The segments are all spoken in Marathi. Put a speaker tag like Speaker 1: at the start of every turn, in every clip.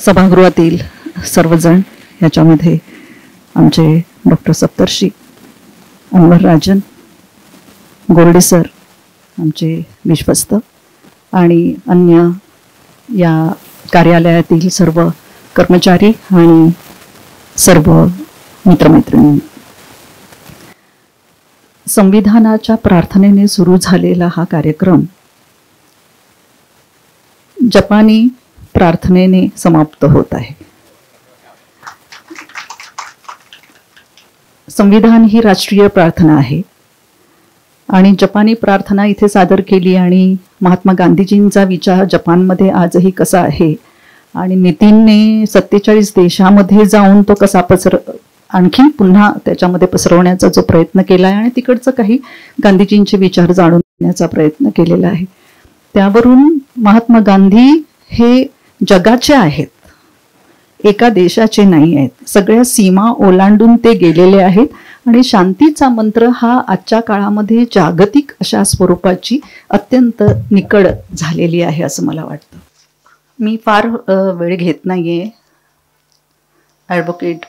Speaker 1: सभागृहातील सर्वजण, याच्यामध्ये आमचे डॉक्टर सप्तर्षी, अनवर राजन, गोरडे सर, आमचे विश्वस्त आणि अन्य या कार्यालयातील सर्व कर्मचारी आणि सर्व मित्रमैत्रिणी, संविधानाच्या प्रार्थनेने सुरू झालेला हा कार्यक्रम जपानी प्रार्थनेने समाप्त होत आहे. संविधान ही राष्ट्रीय प्रार्थना आहे आणि जपानी प्रार्थना इथे सादर केली आणि महात्मा गांधीजींचा विचार जपानमध्ये आजही कसा आहे आणि नितीनने 47 देशामध्ये जाऊन तो कसा आणखी पुन्हा त्याच्यामध्ये पसरवण्याचा जो प्रयत्न केला आहे आणि तिकडचं काही गांधीजींचे विचार जाणून घेण्याचा प्रयत्न केलेला आहे. त्यावरून महात्मा गांधी हे जगाचे आहेत, एका देशाचे नाही आहेत. सगळ्या सीमा ओलांडून ते गेलेले आहेत आणि शांतीचा मंत्र हा आजच्या काळामध्ये जागतिक अशा स्वरूपाची अत्यंत निकड झालेली आहे असं मला वाटतं. मी फार वेळ घेत नाहीये. ॲडव्होकेट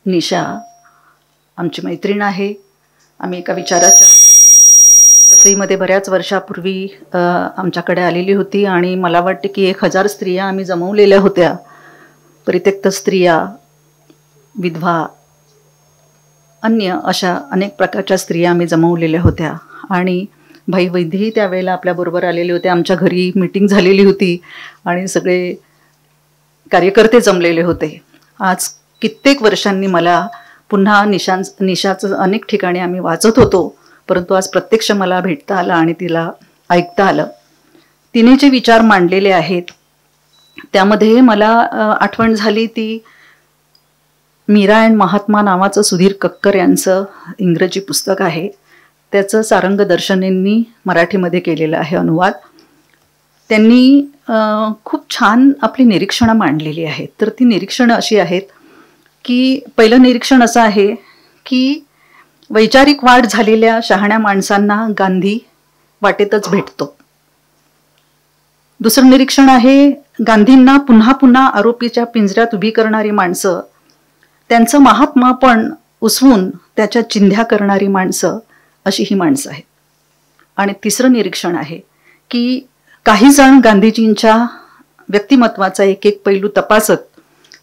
Speaker 1: निशा आमची मैत्रीण आहे. आम्ही एका विचाराच्या वसईमध्ये बऱ्याच वर्षापूर्वी आमच्याकडे आलेली होती आणि मला वाटते की 1000 स्त्रिया आम्ही जमवलेल्या होत्या. परित्यक्त स्त्रिया, विधवा, अन्य अशा अनेक प्रकारच्या स्त्रिया आम्ही जमवलेल्या होत्या आणि भाई वैद्यही त्यावेळेला आपल्याबरोबर आलेले होते. आमच्या घरी मीटिंग झालेली होती आणि सगळे कार्यकर्ते जमलेले होते. आज कित्येक वर्षांनी मला पुन्हा निशाचं अनेक ठिकाणी आम्ही वाचत होतो, परंतु आज प्रत्यक्ष मला भेटता आलं आणि तिला ऐकता आलं. तिने जे विचार मांडलेले आहेत त्यामध्ये मला आठवण झाली ती मीरा अँड महात्मा नावाचं सुधीर कक्कर यांचं इंग्रजी पुस्तक आहे. त्याचं सारंग दर्शनेंनी मराठीमध्ये केलेलं आहे अनुवाद. त्यांनी खूप छान आपली निरीक्षणं मांडलेली आहेत. तर ती निरीक्षणं अशी आहेत की पहिलं निरीक्षण असं आहे की वैचारिक वाढ झालेल्या शहाण्या माणसांना गांधी वाटेतच भेटतो. दुसरं निरीक्षण आहे गांधींना पुन्हा पुन्हा आरोपीच्या पिंजऱ्यात उभी करणारी माणसं, त्यांचं महात्मापण उसवून त्याच्या चिंध्या करणारी माणसं, अशी ही माणसं आहेत. आणि तिसरं निरीक्षण आहे की काही जण गांधीजींच्या व्यक्तिमत्वाचा एक एक पैलू तपासत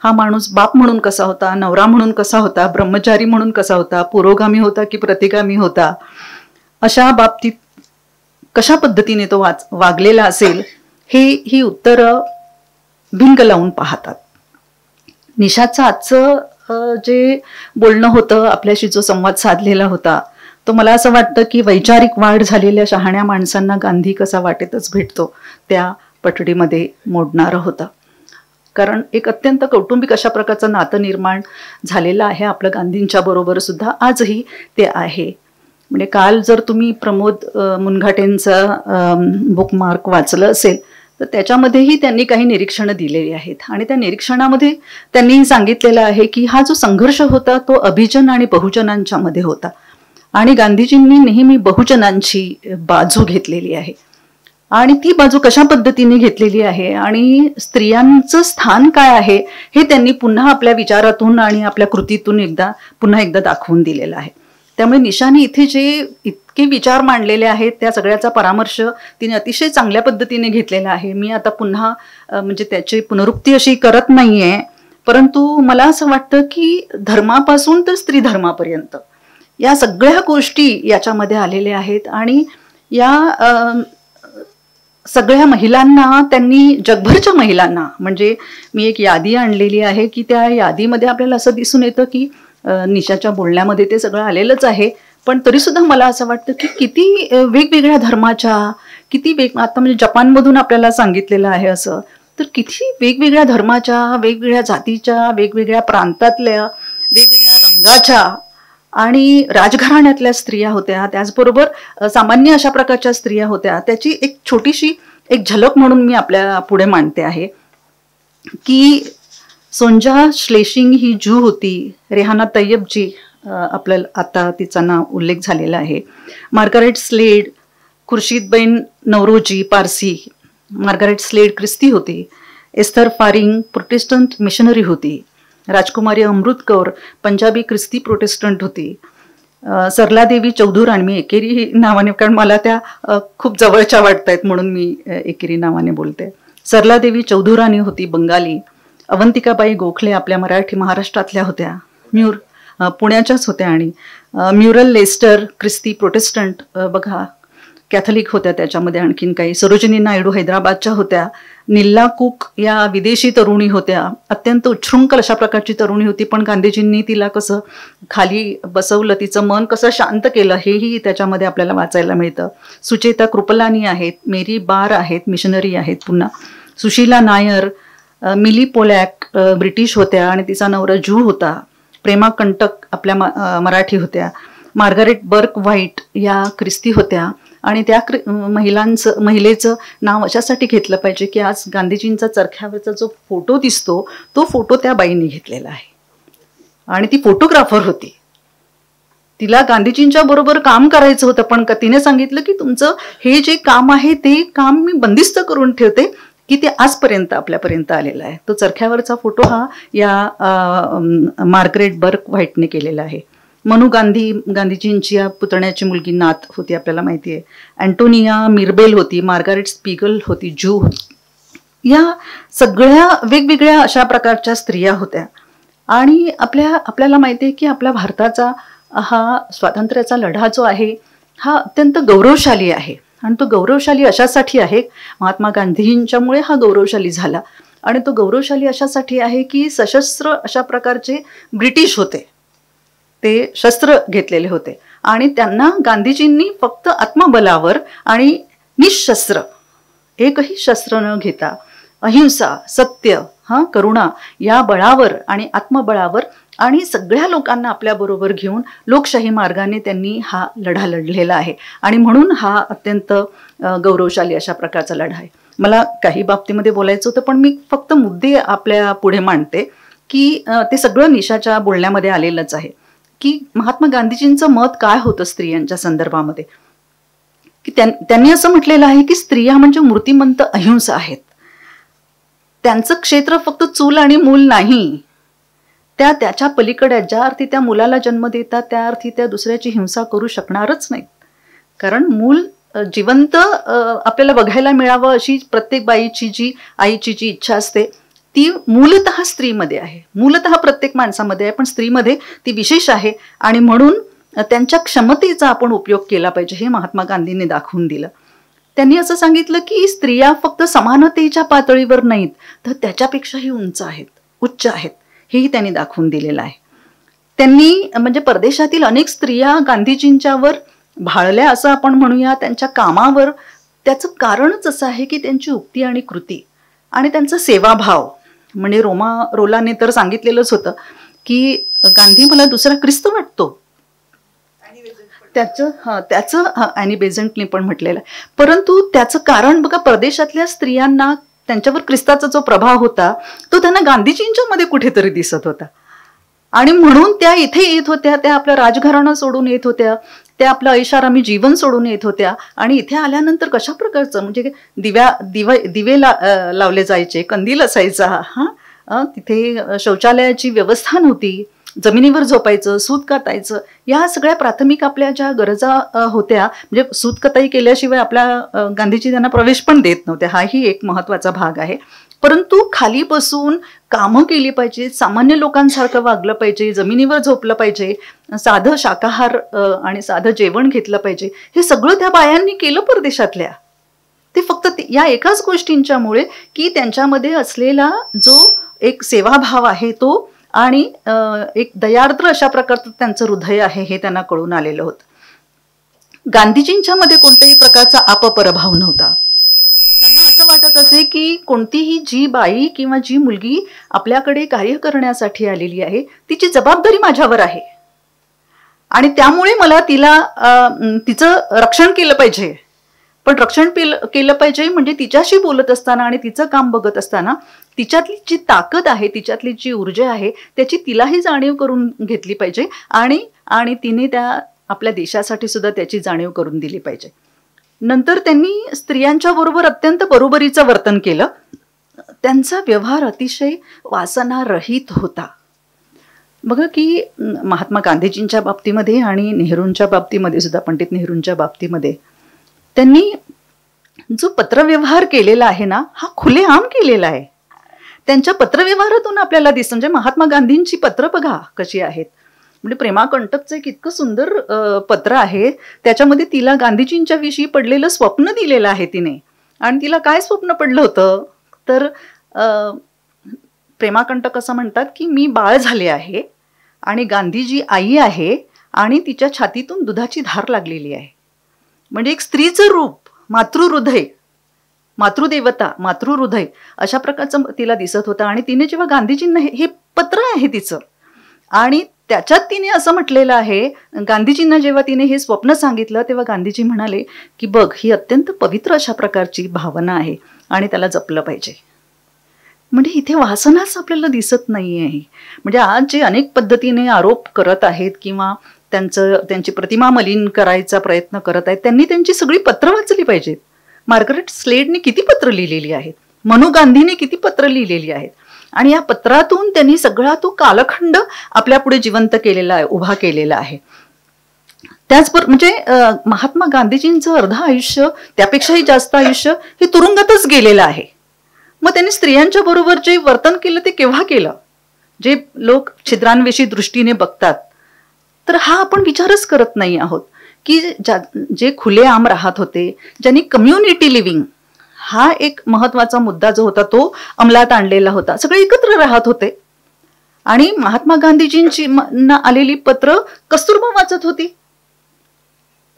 Speaker 1: हा माणूस बाप म्हणून कसा होता, नवरा म्हणून कसा होता, ब्रह्मचारी म्हणून कसा होता, पुरोगामी होता की प्रतिगामी होता, अशा बाबतीत कशा पद्धतीने तो वागलेला असेल ही उत्तरं भिंग लावून पाहतात. निशाचं आजचं जे बोलणं होतं, आपल्याशी जो संवाद साधलेला होता, तो मला असं वाटतं की वैचारिक वाढ झालेल्या शहाण्या माणसांना गांधी कसा वाटेतच भेटतो त्या पटडीमध्ये मोडणारं होतं. कारण एक अत्यंत कौटुंबिक अशा प्रकारचं नातं निर्माण झालेलं आहे आपलं गांधींच्या बरोबर सुद्धा आजही ते आहे. म्हणजे काल जर तुम्ही प्रमोद मुनघाटेंचं बुकमार्क वाचलं असेल तर त्याच्यामध्येही त्यांनी काही निरीक्षणं दिलेली आहेत आणि त्या निरीक्षणामध्ये त्यांनी सांगितलेलं आहे की हा जो संघर्ष होता तो अभिजन आणि बहुजनांच्या मध्ये होता आणि गांधीजींनी नेहमी बहुजनांची बाजू घेतलेली आहे आणि ती बाजू कशा पद्धतीने घेतलेली आहे आणि स्त्रियांचं स्थान काय आहे हे त्यांनी पुन्हा आपल्या विचारातून आणि आपल्या कृतीतून पुन्हा एकदा दाखवून दिलेलं आहे. त्यामुळे निशाने इथे जे इतके विचार मांडलेले आहेत त्या सगळ्याचा परामर्श तिने अतिशय चांगल्या पद्धतीने घेतलेला आहे. मी आता पुन्हा म्हणजे त्याची पुनरुक्ती अशी करत नाहीये, परंतु मला असं वाटतं की धर्मापासून तर स्त्री धर्मापर्यंत या सगळ्या गोष्टी याच्यामध्ये आलेल्या आहेत आणि या सगळ्या महिलांना त्यांनी, जगभरच्या महिलांना, म्हणजे मी एक यादी आणलेली आहे की त्या यादीमध्ये आपल्याला असं दिसून येतं की निशाच्या बोलण्यामध्ये ते सगळं आलेलंच आहे, पण तरी सुद्धा मला असं वाटतं की किती वेगवेगळ्या धर्माच्या, आता म्हणजे जपानमधून आपल्याला सांगितलेलं आहे असं, तर किती वेगवेगळ्या धर्माच्या, वेगवेगळ्या जातीच्या, वेगवेगळ्या प्रांतातल्या, वेगवेगळ्या रंगाच्या आणि राजघराण्यातल्या स्त्रिया होत्या, त्याचबरोबर सामान्य अशा प्रकारच्या स्त्रिया होत्या. त्याची एक छोटीशी एक झलक म्हणून मी आपल्या पुढे मांडते आहे की सोंजा श्लेशिंग ही जू होती, रेहाना तय्यबजी आपल्याला आता तिचा नाव उल्लेख झालेला आहे, मार्गारेट स्लेड, खुर्शीदबेन नवरोजी पारसी, मार्गारेट स्लेड ख्रिस्ती होती, एस्थर फारिंग प्रोटेस्टंट मिशनरी होती. राजकुमारी अमृत कौर पंजाबी ख्रिस्ती प्रोटेस्टंट होती. सरला देवी चौधुराणी, मी एकेरी नावाने, कारण मला त्या खूप जवळच्या वाटत आहेत म्हणून मी एकेरी नावाने बोलते. सरला देवी चौधुराणी होती बंगाली. अवंतिकाबाई गोखले आपल्या महाराष्ट्रातल्या होत्या, पुण्याच्याच होत्या. आणि म्युरल लेस्टर ख्रिस्ती प्रोटेस्टंट बघा, कॅथलिक होत्या. त्याच्यामध्ये आणखीन काही सरोजिनी नायडू हैदराबादच्या होत्या. निल्ला कुक या विदेशी तरुणी होत्या, अत्यंत उच्छृंखल अशा प्रकारची तरुणी होती, पण गांधीजींनी तिला कसं खाली बसवलं, तिचं मन कसं शांत केलं हेही त्याच्यामध्ये आपल्याला वाचायला मिळतं. सुचेता कृपलानी आहेत, मेरी बार आहेत, मिशनरी आहेत. पुन्हा सुशीला नायर, मिली पोलॅक ब्रिटिश होत्या आणि तिचा नवरा जू होता. प्रेमा कंटक आपल्या मराठी होत्या. मार्गारेट बर्क व्हाईट या ख्रिस्ती होत्या. आणि त्या महिलेचं नाव अशासाठी घेतलं पाहिजे की आज गांधीजींचा चरख्यावरचा जो फोटो दिसतो तो फोटो त्या बाईंनी घेतलेला आहे आणि ती फोटोग्राफर होती. तिला गांधीजींच्या बरोबर काम करायचं होतं, पण तिने सांगितलं की तुमचं हे जे काम आहे ते काम मी बंदिस्त करून ठेवते, की ते आजपर्यंत आपल्यापर्यंत आलेलं आहे. तो चरख्यावरचा फोटो हा या मार्गरेट बर्क व्हाईटने केलेला आहे. मनू गांधी, गांधीजींची या पुतण्याची मुलगी नात होती, आपल्याला माहिती आहे. अँटोनिया मिरबेल होती. मार्गारेट स्पिगल होती, जू होती. या सगळ्या वेगवेगळ्या अशा प्रकारच्या स्त्रिया होत्या. आणि आपल्याला माहिती आहे की आपल्या भारताचा हा स्वातंत्र्याचा लढा जो आहे हा अत्यंत गौरवशाली आहे. आणि तो गौरवशाली अशासाठी आहे, महात्मा गांधींच्यामुळे हा गौरवशाली झाला. आणि तो गौरवशाली अशासाठी आहे की सशस्त्र अशा प्रकारचे ब्रिटिश होते, ते शस्त्र घेतलेले होते आणि त्यांना गांधीजींनी फक्त आत्मबलावर आणि निशस्त्र, एकही शस्त्र न घेता अहिंसा, सत्य, करुणा या बळावर आणि आत्मबळावर आणि सगळ्या लोकांना आपल्याबरोबर घेऊन लोकशाही मार्गाने त्यांनी हा लढा लढलेला आहे. आणि म्हणून हा अत्यंत गौरवशाली अशा प्रकारचा लढा आहे. मला काही बाबतीमध्ये बोलायचं होतं, पण मी फक्त मुद्दे आपल्या पुढे मांडते की ते सगळं निशाच्या बोलण्यामध्ये आलेलंच आहे की महात्मा गांधीजींचं मत काय होतं स्त्रियांच्या संदर्भामध्ये. की त्यांनी असं म्हटलेलं आहे की स्त्रिया म्हणजे मूर्तिमंत अहिंसा आहेत. त्यांचं क्षेत्र फक्त चूल आणि मूल नाही, त्याच्या पलीकडे ज्या अर्थी त्या मुलाला जन्म देतात त्या अर्थी त्या दुसऱ्याची हिंसा करू शकणारच नाहीत. कारण मूल जिवंत आपल्याला बघायला मिळावं अशी प्रत्येक बाईची आईची जी इच्छा असते ती मूलतः स्त्रीमध्ये आहे, मूलतः प्रत्येक माणसामध्ये आहे, पण स्त्रीमध्ये ती विशेष आहे. आणि म्हणून त्यांच्या क्षमतेचा आपण उपयोग केला पाहिजे हे महात्मा गांधींनी दाखवून दिलं. त्यांनी असं सांगितलं की स्त्रिया फक्त समानतेच्या पातळीवर नाहीत तर त्याच्यापेक्षाही उंच आहेत, उच्च आहेत, हेही त्यांनी दाखवून दिलेलं आहे. त्यांनी म्हणजे परदेशातील अनेक स्त्रिया गांधीजींच्यावर भाळल्या असं आपण म्हणूया, त्यांच्या कामावर. त्याचं कारणच असं आहे की त्यांची उक्ती आणि कृती आणि त्यांचा सेवाभाव. म्हणजे रोलाने तर सांगितलेलंच होतं की गांधी मला दुसरा ख्रिस्त वाटतो, त्याचं ॲनी बेझंटने पण म्हटलेलं आहे. परंतु त्याचं कारण बघा, परदेशातल्या स्त्रियांना त्यांच्यावर ख्रिस्ताचा जो प्रभाव होता तो त्यांना गांधीजींच्या मध्ये कुठेतरी दिसत होता. आणि म्हणून त्या इथे येत होत्या, त्या आपलं राजघराणं सोडून येत होत्या, त्या आपलं ऐशारामी जीवन सोडून येत होत्या. आणि इथे आल्यानंतर कशा प्रकारचं म्हणजे दिवे लावले जायचे, कंदील असायचा, तिथे शौचालयाची व्यवस्था नव्हती, जमिनीवर झोपायचं, सूत कातायचं, या सगळ्या प्राथमिक आपल्या ज्या गरजा होत्या. म्हणजे सूत कताई केल्याशिवाय आपल्या गांधीजी त्यांना प्रवेश पण देत नव्हते, हाही एक महत्वाचा भाग आहे. परंतु खाली बसून कामं केली पाहिजे, सामान्य लोकांसारखं वागलं पाहिजे, जमिनीवर झोपलं पाहिजे, साधं शाकाहार आणि साधं जेवण घेतलं पाहिजे, हे सगळं त्या बायांनी केलं परदेशातल्या. ते फक्त या एकाच गोष्टींच्यामुळे की त्यांच्यामध्ये असलेला जो एक सेवाभाव आहे तो आणि एक दयार्द्र अशा प्रकारचं त्यांचं हृदय आहे हे त्यांना कळून आलेलं होतं. गांधीजींच्या मध्ये कोणत्याही प्रकारचा अपपरभाव नव्हता. त्यांना असं वाटत असे की कोणतीही जी बाई किंवा जी मुलगी आपल्याकडे कार्य करण्यासाठी आलेली आहे तिची जबाबदारी माझ्यावर आहे आणि त्यामुळे मला तिचं रक्षण केलं पाहिजे. पण रक्षण केलं पाहिजे म्हणजे तिच्याशी बोलत असताना आणि तिचं काम बघत असताना तिच्यातली जी ताकद आहे, तिच्यातली जी ऊर्जा आहे त्याची तिलाही जाणीव करून घेतली पाहिजे आणि तिने त्या आपल्या देशासाठी सुद्धा त्याची जाणीव करून दिली पाहिजे. नंतर त्यांनी स्त्रियांच्या बरोबर अत्यंत बरोबरीचं वर्तन केलं. त्यांचा व्यवहार अतिशय वासनारहित होता. बघा की महात्मा गांधीजींच्या बाबतीमध्ये आणि नेहरूंच्या बाबतीमध्ये सुद्धा, पंडित नेहरूंच्या बाबतीमध्ये त्यांनी जो पत्रव्यवहार केलेला आहे ना, हा खुलेआम केलेला आहे. त्यांच्या पत्रव्यवहारातून आपल्याला दिसतं. म्हणजे महात्मा गांधींची पत्र बघा कशी आहेत. म्हणजे प्रेमा कंटकचं एक इतकं सुंदर पत्र आहे. त्याच्यामध्ये तिला गांधीजींच्या विषयी पडलेलं स्वप्न दिलेलं आहे तिने. आणि तिला काय स्वप्न पडलं होतं तर प्रेमा कंटक असं म्हणतात की मी बाळ झाले आहे आणि गांधीजी आई आहे आणि तिच्या छातीतून दुधाची धार लागलेली आहे. म्हणजे एक स्त्रीचं रूप, मातृहृदय, मातृदेवता, मातृहृदय अशा प्रकारचं तिला दिसत होतं. आणि तिने जेव्हा गांधीजींना हे पत्र आहे तिचं, आणि त्याच्यात तिने असं म्हटलेलं आहे, गांधीजींना जेव्हा तिने हे स्वप्न सांगितलं तेव्हा गांधीजी म्हणाले की बघ, ही अत्यंत पवित्र अशा प्रकारची भावना आहे आणि त्याला जपलं पाहिजे. म्हणजे इथे वासनाच आपल्याला दिसत नाही आहे. म्हणजे आज जे अनेक पद्धतीने आरोप करत आहेत किंवा त्यांची प्रतिमा मलिन करायचा प्रयत्न करत आहेत, त्यांनी त्यांची सगळी पत्र वाचली पाहिजेत. मार्गरेट स्लेडने किती पत्र लिहिलेली आहेत, मनू गांधीने किती पत्र लिहिलेली आहेत, आणि या पत्रातून त्यांनी सगळा तो कालखंड आपल्या पुढे जिवंत केलेला आहे, उभा केलेला आहे. त्याचबरोबर म्हणजे महात्मा गांधीजींचं अर्ध आयुष्य, त्यापेक्षाही जास्त आयुष्य हे तुरुंगातच गेलेलं आहे. मग त्यांनी स्त्रियांच्या बरोबर जे वर्तन केलं ते केव्हा केलं? जे लोक छिद्रान्वेषी दृष्टीने बघतात, तर हा आपण विचारच करत नाही आहोत की जे खुलेआम राहत होते, ज्यांनी कम्युनिटी लिव्हिंग हा एक महत्वाचा मुद्दा जो होता तो अंमलात आणलेला होता. सगळे एकत्र राहत होते. आणि महात्मा गांधीजींची आलेली पत्र कस्तुरबा वाचत होती,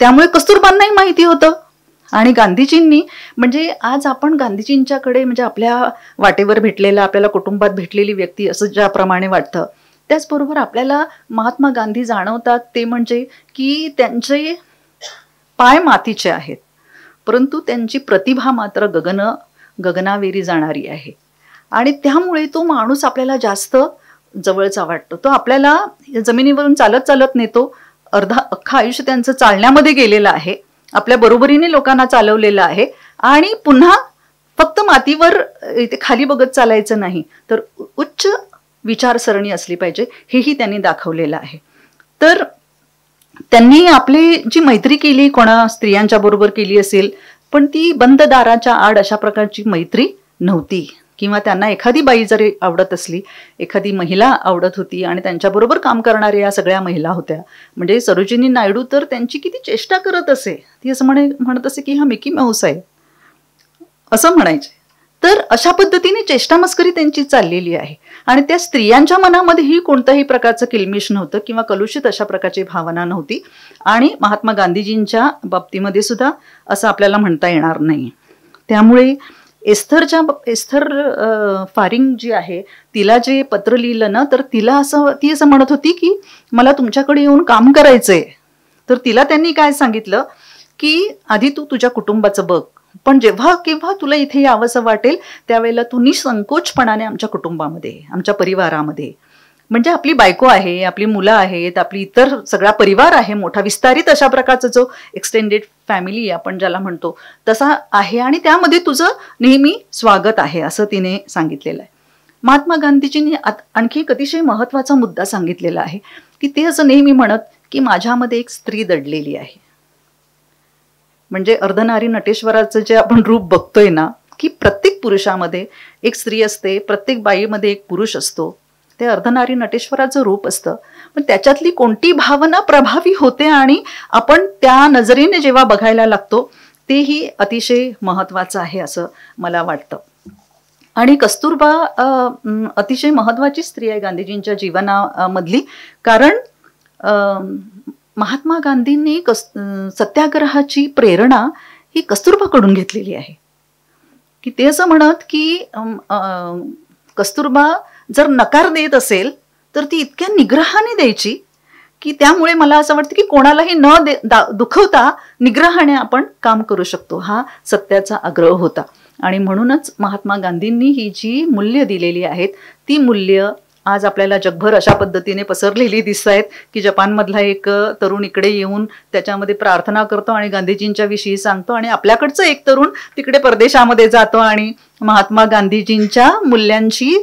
Speaker 1: त्यामुळे कस्तुरबांनाही माहिती होतं. आणि गांधीजींनी, म्हणजे आज आपण गांधीजींच्याकडे म्हणजे आपल्या वाटेवर भेटलेला, आपल्याला कुटुंबात भेटलेली व्यक्ती असं ज्याप्रमाणे वाटतं, त्याचबरोबर आपल्याला महात्मा गांधी जाणवतात ते म्हणजे की त्यांचे पाय मातीचे आहेत, परंतु त्यांची प्रतिभा मात्र गगनावेरी जाणारी आहे. आणि त्यामुळे तो माणूस आपल्याला जास्त जवळचा वाटतो. तो आपल्याला जमिनीवरून चालत चालत नेतो. अख्खं आयुष्य त्यांचं चालण्यामध्ये गेलेलं आहे, आपल्या बरोबरीने लोकांना चालवलेलं आहे. आणि पुन्हा फक्त मातीवर इथे खाली बघत चालायचं नाही, तर उच्च विचारसरणी असली पाहिजे, हेही त्यांनी दाखवलेलं आहे. तर त्यांनी आपली जी मैत्री केली, कोणा स्त्रियांच्या बरोबर केली असेल, पण ती बंद दाराच्या आड अशा प्रकारची मैत्री नव्हती. किंवा त्यांना एखादी बाई जरी आवडत असली, एखादी महिला आवडत होती आणि त्यांच्याबरोबर काम करणाऱ्या या सगळ्या महिला होत्या. म्हणजे सरोजिनी नायडू तर त्यांची किती चेष्टा करत असे, ती असं म्हणत असे की हा मिकी माऊस आहे असं म्हणायचे. तर अशा पद्धतीने चेष्टा मस्करी त्यांची चाललेली आहे. आणि त्या स्त्रियांच्या मनामध्येही कोणत्याही प्रकारचं किलमिश नव्हतं किंवा कलुषित अशा प्रकारची भावना नव्हती. आणि महात्मा गांधीजींच्या बाबतीमध्ये सुद्धा असं आपल्याला म्हणता येणार नाही. त्यामुळे एस्थर फारिंग जी आहे, तिला जे पत्र लिहिलं ना, तर ती असं म्हणत होती की मला तुमच्याकडे येऊन काम करायचंय. तर तिला त्यांनी काय सांगितलं की आधी तू तुझ्या कुटुंबाचं बघ, पण जेव्हा केव्हा तुला इथे यावंसं वाटेल त्यावेळेला तू निसंकोचपणाने आमच्या कुटुंबामध्ये, आमच्या परिवारामध्ये, म्हणजे आपली बायको आहे, आपली मुलं आहेत, आपली इतर सगळा परिवार आहे, मोठा विस्तारित अशा प्रकारचा जो एक्सटेंडेड फॅमिली आपण ज्याला म्हणतो तसा आहे, आणि त्यामध्ये तुझं नेहमी स्वागत आहे असं तिने सांगितलेलं आहे. महात्मा गांधीजींनी आणखी एक अतिशय महत्वाचा मुद्दा सांगितलेला आहे की ते असं नेहमी म्हणत की माझ्यामध्ये एक स्त्री दडलेली आहे. म्हणजे अर्धनारी नटेश्वराचं जे आपण रूप बघतोय ना, की प्रत्येक पुरुषामध्ये एक स्त्री असते, प्रत्येक बाईमध्ये एक पुरुष असतो, ते अर्धनारी नटेश्वराचं रूप असतं. पण त्याच्यातली कोणती भावना प्रभावी होते आणि आपण त्या नजरेने जेव्हा बघायला लागतो तेही अतिशय महत्वाचं आहे असं मला वाटतं. आणि कस्तुरबा अतिशय महत्वाची स्त्री आहे गांधीजींच्या जीवनामधली, कारण महात्मा गांधींनी सत्याग्रहाची प्रेरणा ही कस्तुरबाकडून घेतलेली आहे. की ते असं म्हणत की कस्तुरबा जर नकार देत असेल तर ती इतक्या निग्रहाने द्यायची की त्यामुळे मला असं वाटतं की कोणालाही न दुखवता निग्रहाने आपण काम करू शकतो. हा सत्याचा आग्रह होता. आणि म्हणूनच महात्मा गांधींनी ही जी मूल्य दिलेली आहेत ती मूल्य आज आपल्याला जगभर अशा पद्धतीने पसरलेली दिसत आहेत की जपानमधला एक तरुण इकडे येऊन त्याच्यामध्ये प्रार्थना करतो आणि गांधीजींच्या विषयी सांगतो, आणि आपल्याकडचं एक तरुण तिकडे परदेशामध्ये जातो आणि महात्मा गांधीजींच्या मूल्यांची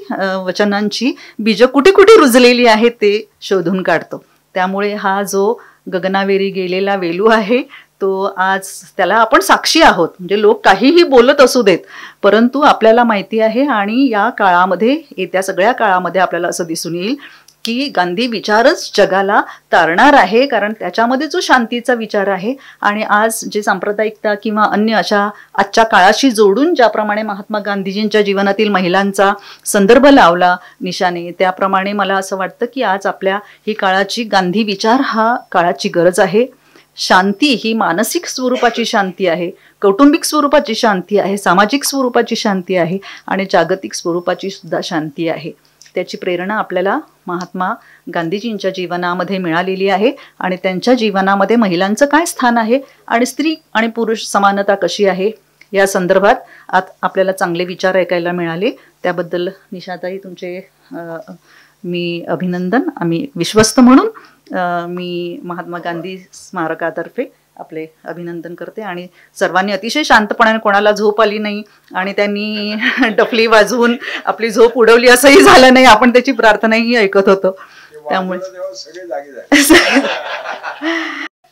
Speaker 1: वचनांची बीज कुठे कुठे रुजलेली आहेत ते शोधून काढतो. त्यामुळे हा जो गगनावेरी गेलेला वेलू आहे तो आज त्याला आपण साक्षी आहोत. म्हणजे लोक काहीही बोलत असू देत, परंतु आपल्याला माहिती आहे आणि या काळामध्ये, येत्या सगळ्या काळामध्ये आपल्याला असं दिसून येईल की गांधी विचारच जगाला तारणार आहे, कारण त्याच्यामध्ये जो शांतीचा विचार आहे. आणि आज जे सांप्रदायिकता किंवा अन्य अशा आजच्या काळाशी जोडून ज्याप्रमाणे महात्मा गांधीजींच्या जीवनातील महिलांचा संदर्भ लावला निशाने, त्याप्रमाणे मला असं वाटतं की आज आपल्या ही काळाची गांधी विचार हा काळाची गरज आहे. शांती ही मानसिक स्वरूपाची शांती आहे, कौटुंबिक स्वरूपाची शांती आहे, सामाजिक स्वरूपाची शांती आहे आणि जागतिक स्वरूपाची सुद्धा शांती आहे. त्याची प्रेरणा आपल्याला महात्मा गांधीजींच्या जीवनामध्ये मिळालेली आहे आणि त्यांच्या जीवनामध्ये महिलांचं काय स्थान आहे आणि स्त्री आणि पुरुष समानता कशी आहे या संदर्भात आपल्याला चांगले विचार ऐकायला मिळाले. त्याबद्दल निशाताई तुमचे मी अभिनंदन. आम्ही विश्वस्त म्हणून मी महात्मा गांधी स्मारकातर्फे आपले अभिनंदन करते. आणि सर्वांनी अतिशय शांतपणाने, कोणाला झोप आली नाही आणि त्यांनी डफली वाजवून आपली झोप उडवली असंही झालं नाही. आपण त्याची प्रार्थनाही ऐकत होतो. त्यामुळे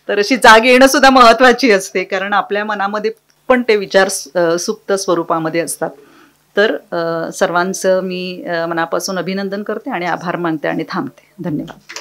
Speaker 1: तर अशी जाग येणं सुद्धा महत्वाची असते, कारण आपल्या मनामध्ये पण ते विचार सुप्त स्वरूपामध्ये असतात. तर सर्वांचं मी मनापासून अभिनंदन करते आणि आभार मानते आणि थांबते. धन्यवाद.